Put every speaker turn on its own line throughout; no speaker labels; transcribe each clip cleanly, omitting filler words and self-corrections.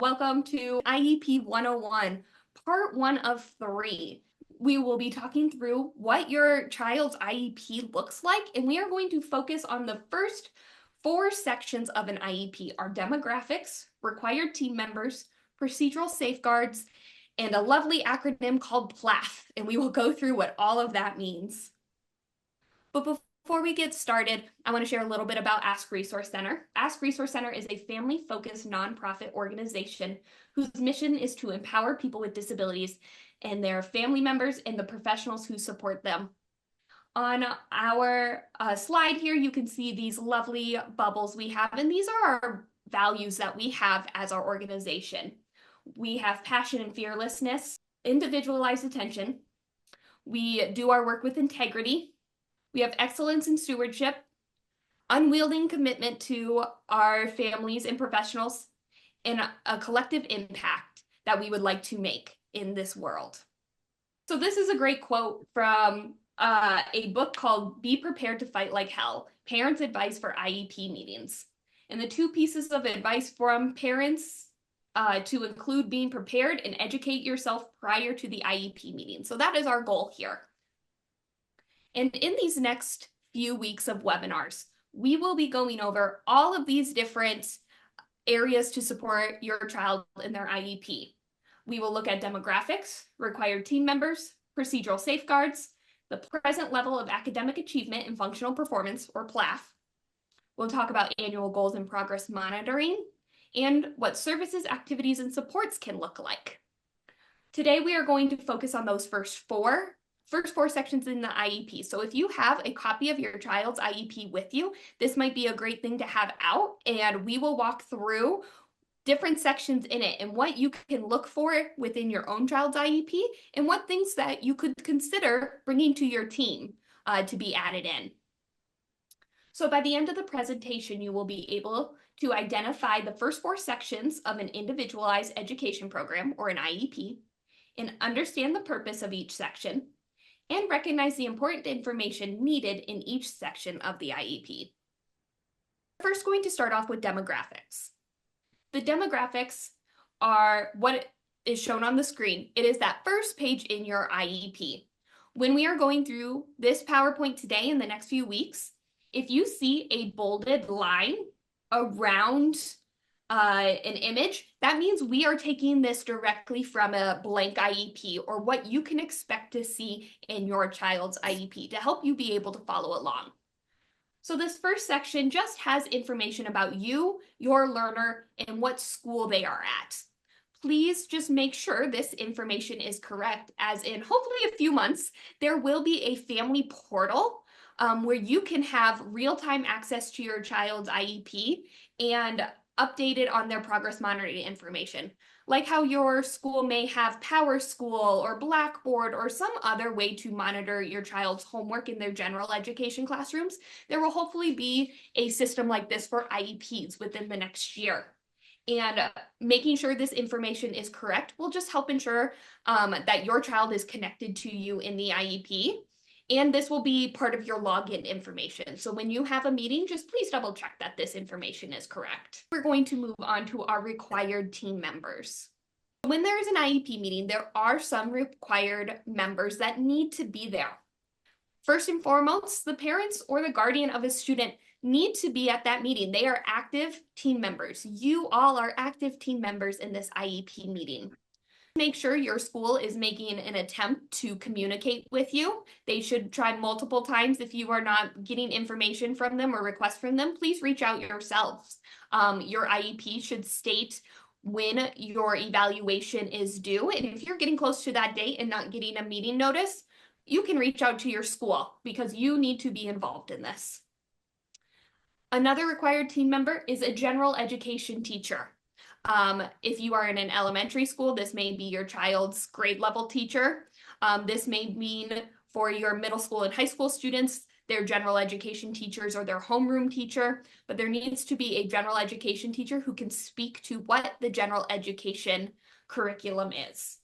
Welcome to IEP 101, part 1 of 3. We will be talking through what your child's IEP looks like, and we are going to focus on the first 4 sections of an IEP: our demographics, required team members, procedural safeguards, and a lovely acronym called PLAAFP, and we will go through what all of that means. But before we get started, I want to share a little bit about Ask Resource Center. Ask Resource Center is a family-focused nonprofit organization whose mission is to empower people with disabilities and their family members and the professionals who support them. On our slide here, you can see these lovely bubbles we have, and these are our values that we have as our organization. We have passion and fearlessness, individualized attention. We do our work with integrity. We have excellence in stewardship, unwavering commitment to our families and professionals, and a collective impact that we would like to make in this world. So this is a great quote from a book called Be Prepared to Fight Like Hell, Parents' Advice for IEP Meetings. And the 2 pieces of advice from parents to include being prepared and educate yourself prior to the IEP meeting. So that is our goal here. And in these next few weeks of webinars, we will be going over all of these different areas to support your child in their IEP. We will look at demographics, required team members, procedural safeguards, the present level of academic achievement and functional performance, or PLAAFP. We'll talk about annual goals and progress monitoring, and what services, activities, and supports can look like. Today, we are going to focus on those first four sections in the IEP. So if you have a copy of your child's IEP with you, this might be a great thing to have out, and we will walk through different sections in it and what you can look for within your own child's IEP and what things that you could consider bringing to your team to be added in. So by the end of the presentation, you will be able to identify the first 4 sections of an individualized education program, or an IEP, and understand the purpose of each section, and recognize the important information needed in each section of the IEP. We're first going to start off with demographics. The demographics are what is shown on the screen. It is that first page in your IEP. When we are going through this PowerPoint today in the next few weeks, if you see a bolded line around an image, that means we are taking this directly from a blank IEP, or what you can expect to see in your child's IEP to help you be able to follow along. So this first section just has information about you, your learner, and what school they are at. Please just make sure this information is correct, as in hopefully a few months, there will be a family portal where you can have real-time access to your child's IEP and updated on their progress monitoring information, like how your school may have Power School or Blackboard or some other way to monitor your child's homework in their general education classrooms. There will hopefully be a system like this for IEPs within the next year. And making sure this information is correct will just help ensure that your child is connected to you in the IEP. And this will be part of your login information. So when you have a meeting, just please double check that this information is correct. We're going to move on to our required team members. When there is an IEP meeting, there are some required members that need to be there. First and foremost, the parents or the guardian of a student need to be at that meeting. They are active team members. You all are active team members in this IEP meeting. Make sure your school is making an attempt to communicate with you. They should try multiple times. If you are not getting information from them or requests from them, please reach out yourselves. Your IEP should state when your evaluation is due. And if you're getting close to that date and not getting a meeting notice, you can reach out to your school because you need to be involved in this. Another required team member is a general education teacher. If you are in an elementary school, this may be your child's grade level teacher. This may mean for your middle school and high school students, their general education teachers or their homeroom teacher, but there needs to be a general education teacher who can speak to what the general education curriculum is.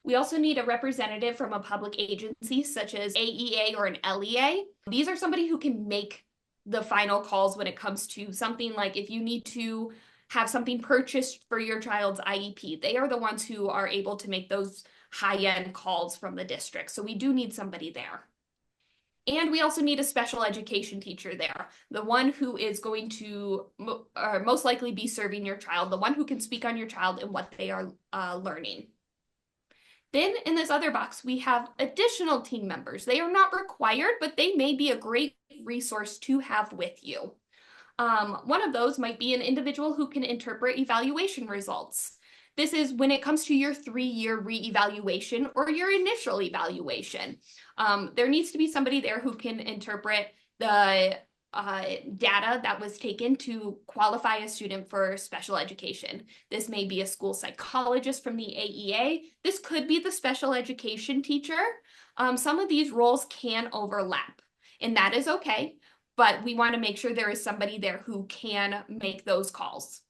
We also need a representative from a public agency such as AEA or an LEA. These are somebody who can make the final calls when it comes to something like if you need to have something purchased for your child's IEP. They are the ones who are able to make those high-end calls from the district. So we do need somebody there. And we also need a special education teacher there, the one who is going to most likely be serving your child, the one who can speak on your child and what they are learning. Then in this other box, we have additional team members. They are not required, but they may be a great resource to have with you. One of those might be an individual who can interpret evaluation results. This is when it comes to your 3-year reevaluation or your initial evaluation. There needs to be somebody there who can interpret the data that was taken to qualify a student for special education. This may be a school psychologist from the AEA. This could be the special education teacher. Some of these roles can overlap, and that is okay, but we want to make sure there is somebody there who can make those calls.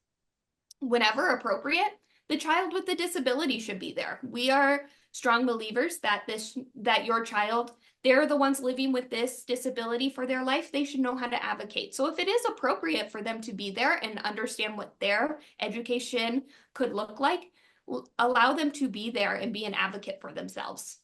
Whenever appropriate, the child with the disability should be there. We are strong believers that your child, they're the ones living with this disability for their life. They should know how to advocate. So if it is appropriate for them to be there and understand what their education could look like, allow them to be there and be an advocate for themselves.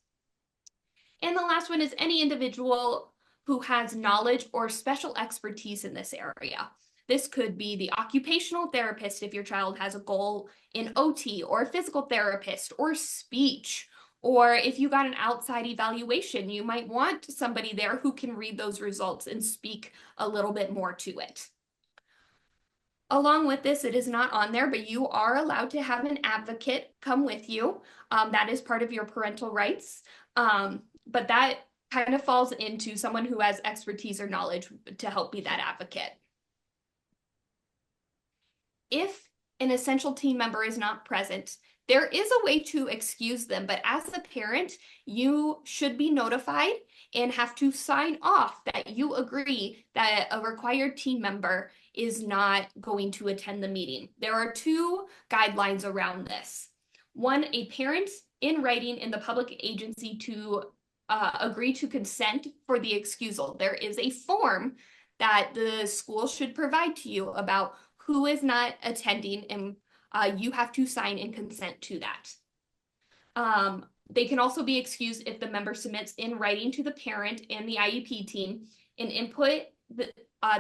And the last one is any individual who has knowledge or special expertise in this area. This could be the occupational therapist if your child has a goal in OT, or a physical therapist, or speech. Or if you got an outside evaluation, you might want somebody there who can read those results and speak a little bit more to it. Along with this, it is not on there, but you are allowed to have an advocate come with you. That is part of your parental rights. But that kind of falls into someone who has expertise or knowledge to help be that advocate. If an essential team member is not present, there is a way to excuse them, but as a parent, you should be notified and have to sign off that you agree that a required team member is not going to attend the meeting. There are 2 guidelines around this. One, a parent in writing in the public agency to agree to consent for the excusal. There is a form that the school should provide to you about who is not attending, and you have to sign and consent to that. They can also be excused if the member submits in writing to the parent and the IEP team and input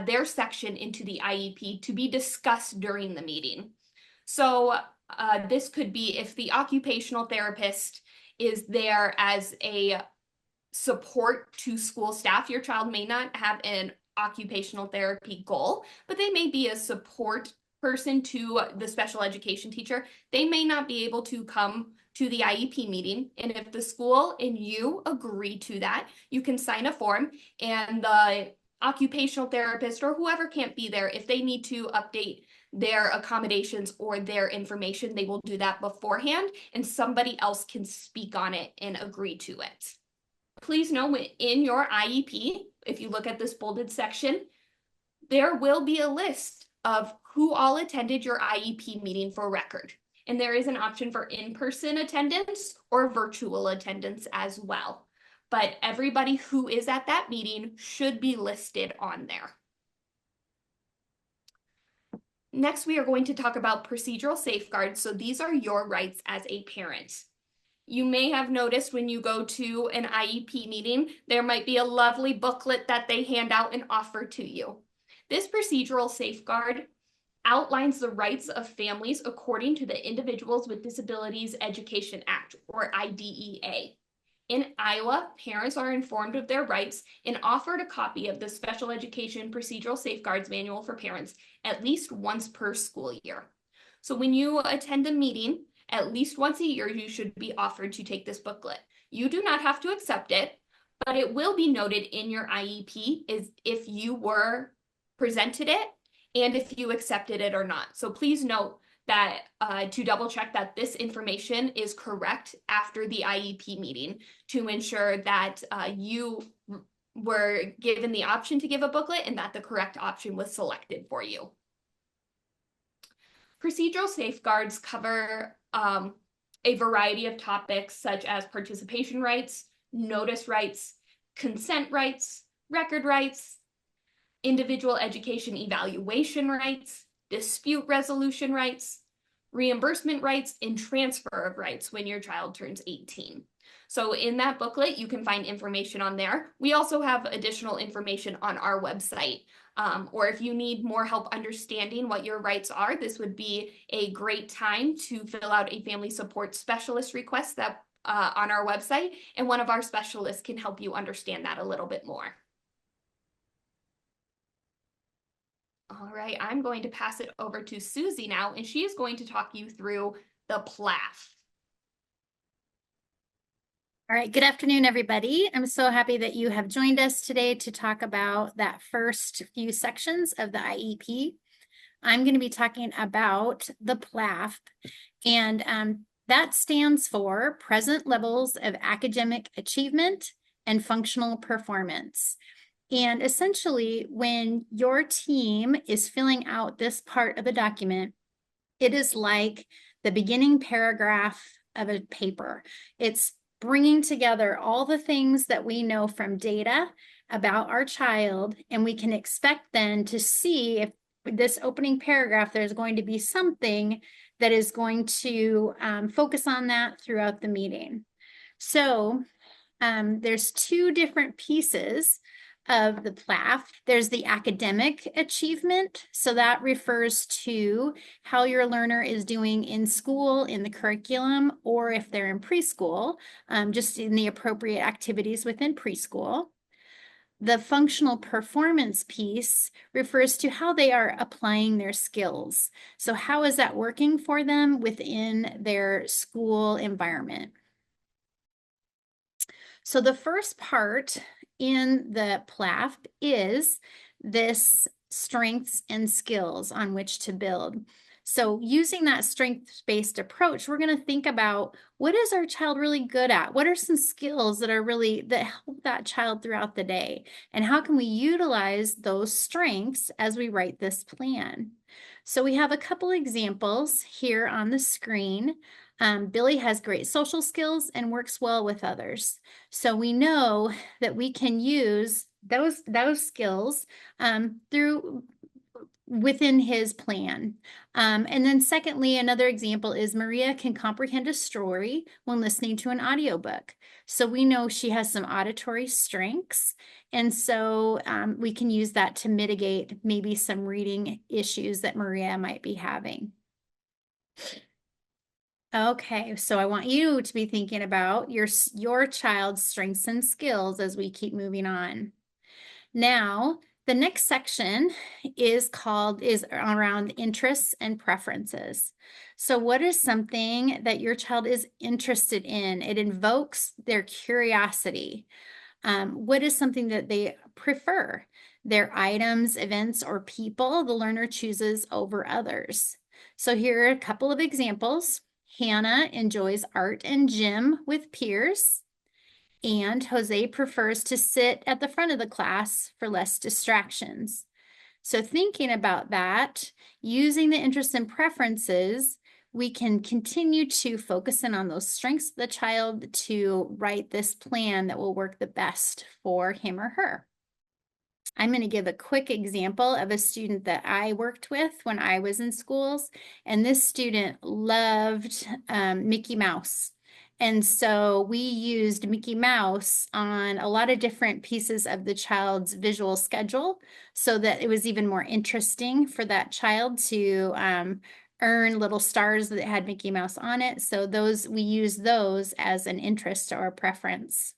their section into the IEP to be discussed during the meeting. So this could be if the occupational therapist is there as a support to school staff. Your child may not have an occupational therapy goal, but they may be a support person to the special education teacher. They may not be able to come to the IEP meeting, and if the school and you agree to that, you can sign a form, and the occupational therapist or whoever can't be there, if they need to update their accommodations or their information, they will do that beforehand, and somebody else can speak on it and agree to it. Please know in your IEP, if you look at this bolded section, there will be a list of who all attended your IEP meeting for record. And there is an option for in-person attendance or virtual attendance as well. But everybody who is at that meeting should be listed on there. Next, we are going to talk about procedural safeguards. So these are your rights as a parent. You may have noticed when you go to an IEP meeting, there might be a lovely booklet that they hand out and offer to you. This procedural safeguard outlines the rights of families according to the Individuals with Disabilities Education Act, or IDEA. In Iowa, parents are informed of their rights and offered a copy of the Special Education Procedural Safeguards Manual for Parents at least once per school year. So when you attend a meeting, at least once a year, you should be offered to take this booklet. You do not have to accept it, but it will be noted in your IEP is if you were presented it and if you accepted it or not. So please note that to double check that this information is correct after the IEP meeting to ensure that you were given the option to give a booklet and that the correct option was selected for you. Procedural safeguards cover a variety of topics such as participation rights, notice rights, consent rights, record rights, individual education evaluation rights, dispute resolution rights, reimbursement rights, and transfer of rights when your child turns 18. So in that booklet, you can find information on there. We also have additional information on our website. Or if you need more help understanding what your rights are, this would be a great time to fill out a family support specialist request that on our website, and one of our specialists can help you understand that a little bit more. All right, I'm going to pass it over to Susie now, and she is going to talk you through the PLAAFP.
All right, good afternoon, everybody. I'm so happy that you have joined us today to talk about that first few sections of the IEP. I'm going to be talking about the PLAAFP, and that stands for Present Levels of Academic Achievement and Functional Performance. And essentially, when your team is filling out this part of the document, it is like the beginning paragraph of a paper. It's bringing together all the things that we know from data about our child, and we can expect then to see if this opening paragraph, there's going to be something that is going to focus on that throughout the meeting. So there's two different pieces of the PLAAFP. There's the academic achievement. So that refers to how your learner is doing in school, in the curriculum, or if they're in preschool, just in the appropriate activities within preschool. The functional performance piece refers to how they are applying their skills. So how is that working for them within their school environment? So the first part in the PLAAFP is this strengths and skills on which to build. So using that strengths-based approach, we're going to think about, what is our child really good at? What are some skills that help that child throughout the day? And how can we utilize those strengths as we write this plan? So we have a couple examples here on the screen. Billy has great social skills and works well with others. So we know that we can use those skills within his plan. And then secondly, another example is Maria can comprehend a story when listening to an audiobook. So we know she has some auditory strengths. And so we can use that to mitigate maybe some reading issues that Maria might be having. Okay, so I want you to be thinking about your child's strengths and skills as we keep moving on. Now, the next section is around interests and preferences. So what is something that your child is interested in? It invokes their curiosity. What is something that they prefer? Their items, events, or people the learner chooses over others. So here are a couple of examples. Hannah enjoys art and gym with peers, and Jose prefers to sit at the front of the class for less distractions. So thinking about that, using the interests and preferences, we can continue to focus in on those strengths of the child to write this plan that will work the best for him or her. I'm going to give a quick example of a student that I worked with when I was in schools, and this student loved Mickey Mouse. And so we used Mickey Mouse on a lot of different pieces of the child's visual schedule so that it was even more interesting for that child to earn little stars that had Mickey Mouse on it. So we use those as an interest or a preference.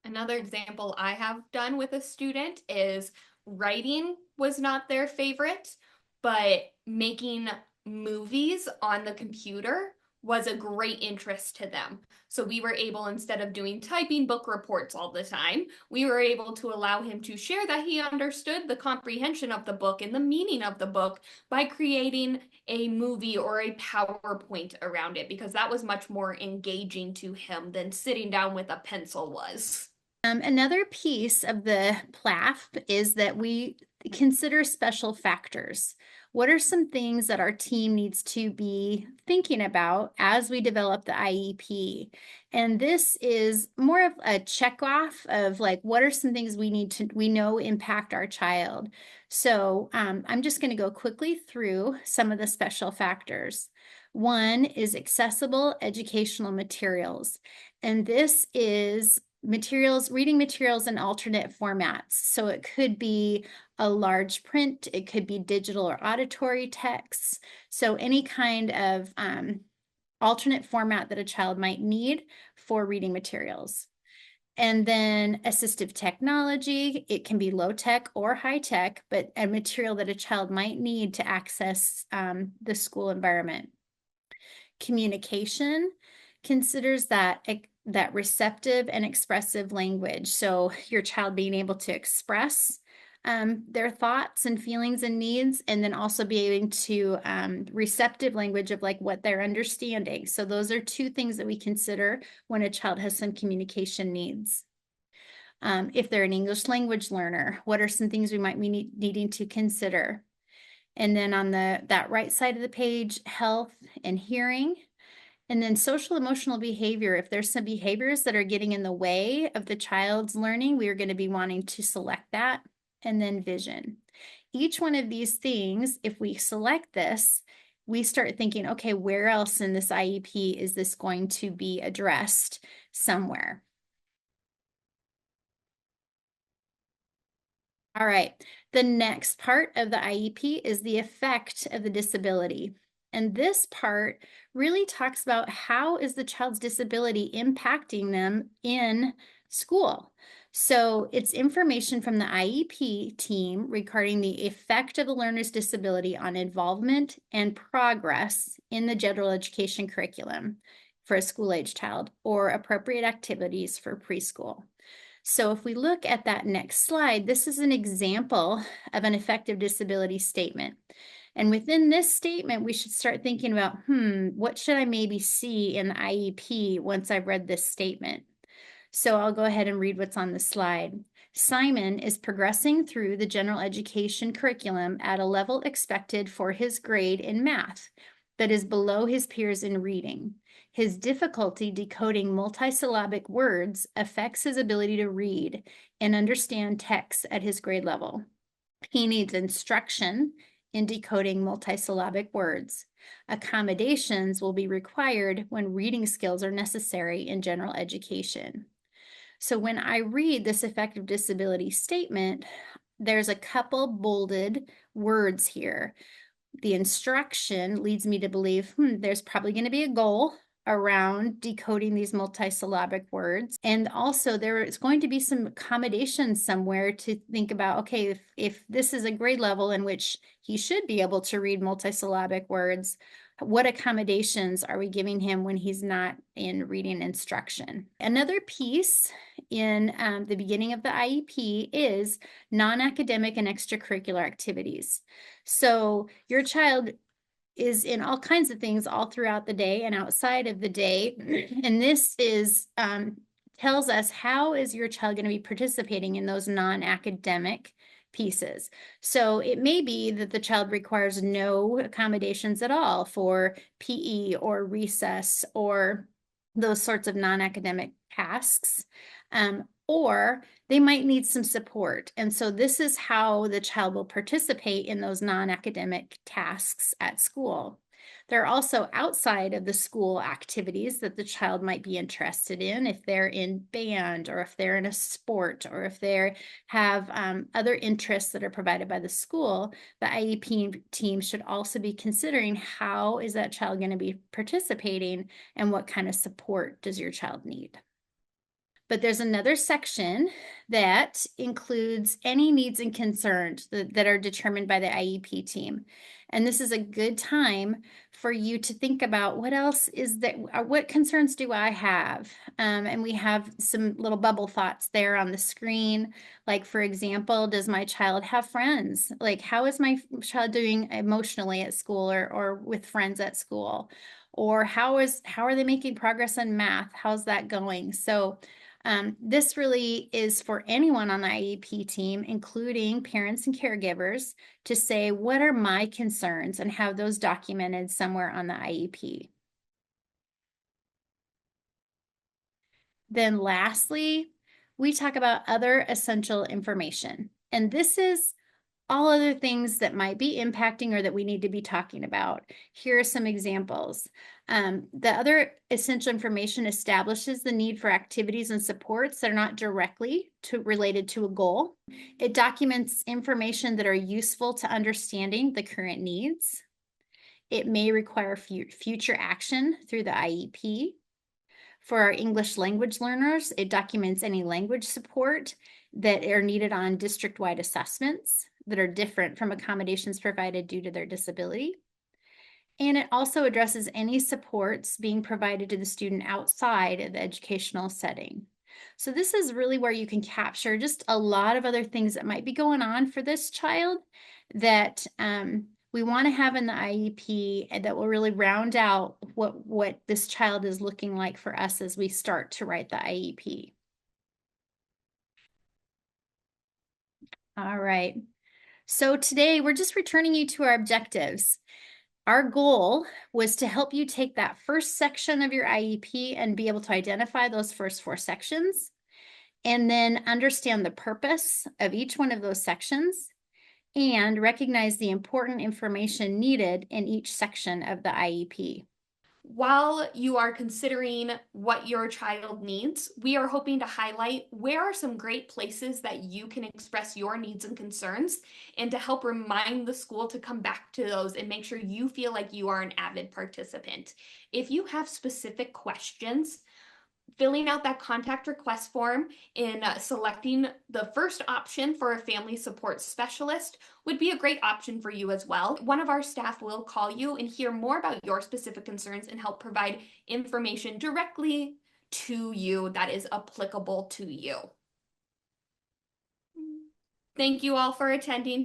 Another example I have done with a student is writing was not their favorite, but making movies on the computer was a great interest to them. So we were able, instead of doing typing book reports all the time, we were able to allow him to share that he understood the comprehension of the book and the meaning of the book by creating a movie or a PowerPoint around it, because that was much more engaging to him than sitting down with a pencil was.
Another piece of the PLAAFP is that we consider special factors. What are some things that our team needs to be thinking about as we develop the IEP? And this is more of a check off of like, what are some things we know impact our child? So I'm just going to go quickly through some of the special factors. One is accessible educational materials. And this is reading materials in alternate formats. So it could be a large print, it could be digital or auditory texts. So any kind of alternate format that a child might need for reading materials. And then assistive technology, it can be low tech or high tech, but a material that a child might need to access the school environment. Communication considers that receptive and expressive language. So your child being able to express their thoughts and feelings and needs, and then also being to receptive language of like what they're understanding. So those are two things that we consider when a child has some communication needs. If they're an English language learner, what are some things we might be needing to consider? And then on that right side of the page, health and hearing. And then social emotional behavior, if there's some behaviors that are getting in the way of the child's learning, we are going to be wanting to select that. And then vision. Each one of these things, if we select this, we start thinking, okay, where else in this IEP is this going to be addressed somewhere? All right, the next part of the IEP is the effect of the disability. And this part really talks about how is the child's disability impacting them in school. So it's information from the IEP team regarding the effect of the learner's disability on involvement and progress in the general education curriculum for a school-age child or appropriate activities for preschool. So if we look at that next slide, this is an example of an effective disability statement. And within this statement, we should start thinking about, what should I maybe see in the IEP once I've read this statement? So I'll go ahead and read what's on the slide. Simon is progressing through the general education curriculum at a level expected for his grade in math that is below his peers in reading. His difficulty decoding multisyllabic words affects his ability to read and understand text at his grade level. He needs instruction in decoding multisyllabic words. Accommodations will be required when reading skills are necessary in general education. So when I read this effective disability statement, there's a couple bolded words here. The instruction leads me to believe, there's probably going to be a goal around decoding these multisyllabic words. And also there is going to be some accommodations somewhere to think about, okay, if this is a grade level in which he should be able to read multisyllabic words, what accommodations are we giving him when he's not in reading instruction? Another piece in the beginning of the IEP is non-academic and extracurricular activities. So your child is in all kinds of things all throughout the day and outside of the day. And this is tells us how is your child going to be participating in those non-academic pieces. So it may be that the child requires no accommodations at all for PE or recess or those sorts of non-academic tasks. Or they might need some support. And so this is how the child will participate in those non-academic tasks at school. There are also outside of the school activities that the child might be interested in if they're in band or if they're in a sport or if they have other interests that are provided by the school. The IEP team should also be considering how is that child going to be participating and what kind of support does your child need. But there's another section that includes any needs and concerns that are determined by the IEP team. And this is a good time for you to think about what else is that, what concerns do I have? And we have some little bubble thoughts there on the screen. Like, for example, does my child have friends? Like, how is my child doing emotionally at school or with friends at school? Or how are they making progress in math? How's that going? So This really is for anyone on the IEP team, including parents and caregivers, to say, what are my concerns, and have those documented somewhere on the IEP. Then lastly, we talk about other essential information. And this is all other things that might be impacting or that we need to be talking about. Here are some examples. The other essential information establishes the need for activities and supports that are not directly related to a goal. It documents information that are useful to understanding the current needs. It may require future action through the IEP. For our English language learners, it documents any language support that are needed on district-wide assessments that are different from accommodations provided due to their disability. And it also addresses any supports being provided to the student outside of the educational setting. So this is really where you can capture just a lot of other things that might be going on for this child that we want to have in the IEP, and that will really round out what this child is looking like for us as we start to write the IEP. All right. So today we're just returning you to our objectives. Our goal was to help you take that first section of your IEP and be able to identify those first 4 sections, and then understand the purpose of each one of those sections, and recognize the important information needed in each section of the IEP.
While you are considering what your child needs, we are hoping to highlight where are some great places that you can express your needs and concerns, and to help remind the school to come back to those and make sure you feel like you are an avid participant. If you have specific questions, filling out that contact request form and selecting the first option for a family support specialist would be a great option for you as well. One of our staff will call you and hear more about your specific concerns and help provide information directly to you that is applicable to you. Thank you all for attending.